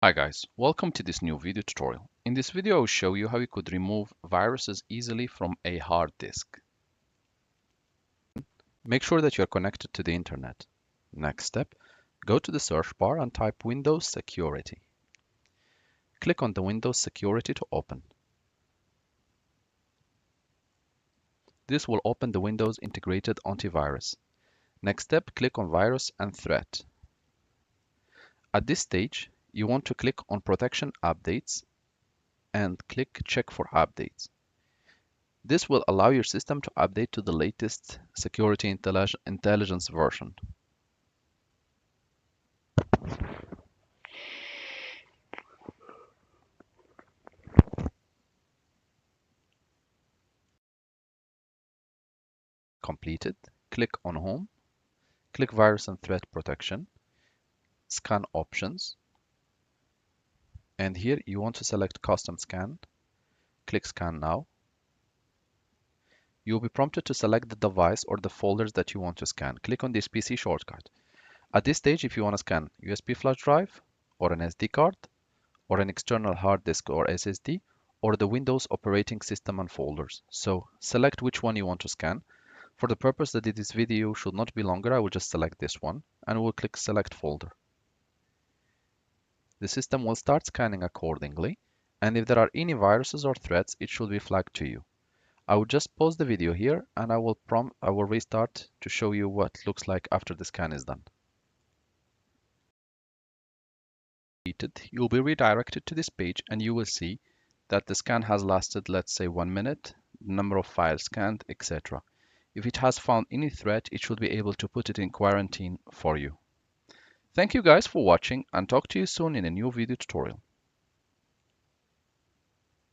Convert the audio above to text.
Hi guys, welcome to this new video tutorial. In this video, I will show you how you could remove viruses easily from a hard disk. Make sure that you are connected to the internet. Next step, go to the search bar and type Windows Security. Click on the Windows Security to open. This will open the Windows Integrated Antivirus. Next step, click on Virus and Threat. At this stage, you want to click on Protection Updates and click Check for Updates. This will allow your system to update to the latest security intelligence version. Completed, click on Home, click Virus and Threat Protection, Scan Options, and here you want to select Custom Scan. Click Scan Now. You will be prompted to select the device or the folders that you want to scan. Click on this PC shortcut. At this stage, if you want to scan USB flash drive or an SD card or an external hard disk or SSD or the Windows operating system and folders. So select which one you want to scan. For the purpose that this video should not be longer, I will just select this one and we'll click Select Folder. The system will start scanning accordingly, and if there are any viruses or threats, it should be flagged to you. I will just pause the video here and I will restart to show you what it looks like after the scan is done. You'll be redirected to this page and you will see that the scan has lasted, let's say, 1 minute, number of files scanned, etc. If it has found any threat, it should be able to put it in quarantine for you. Thank you guys for watching and talk to you soon in a new video tutorial.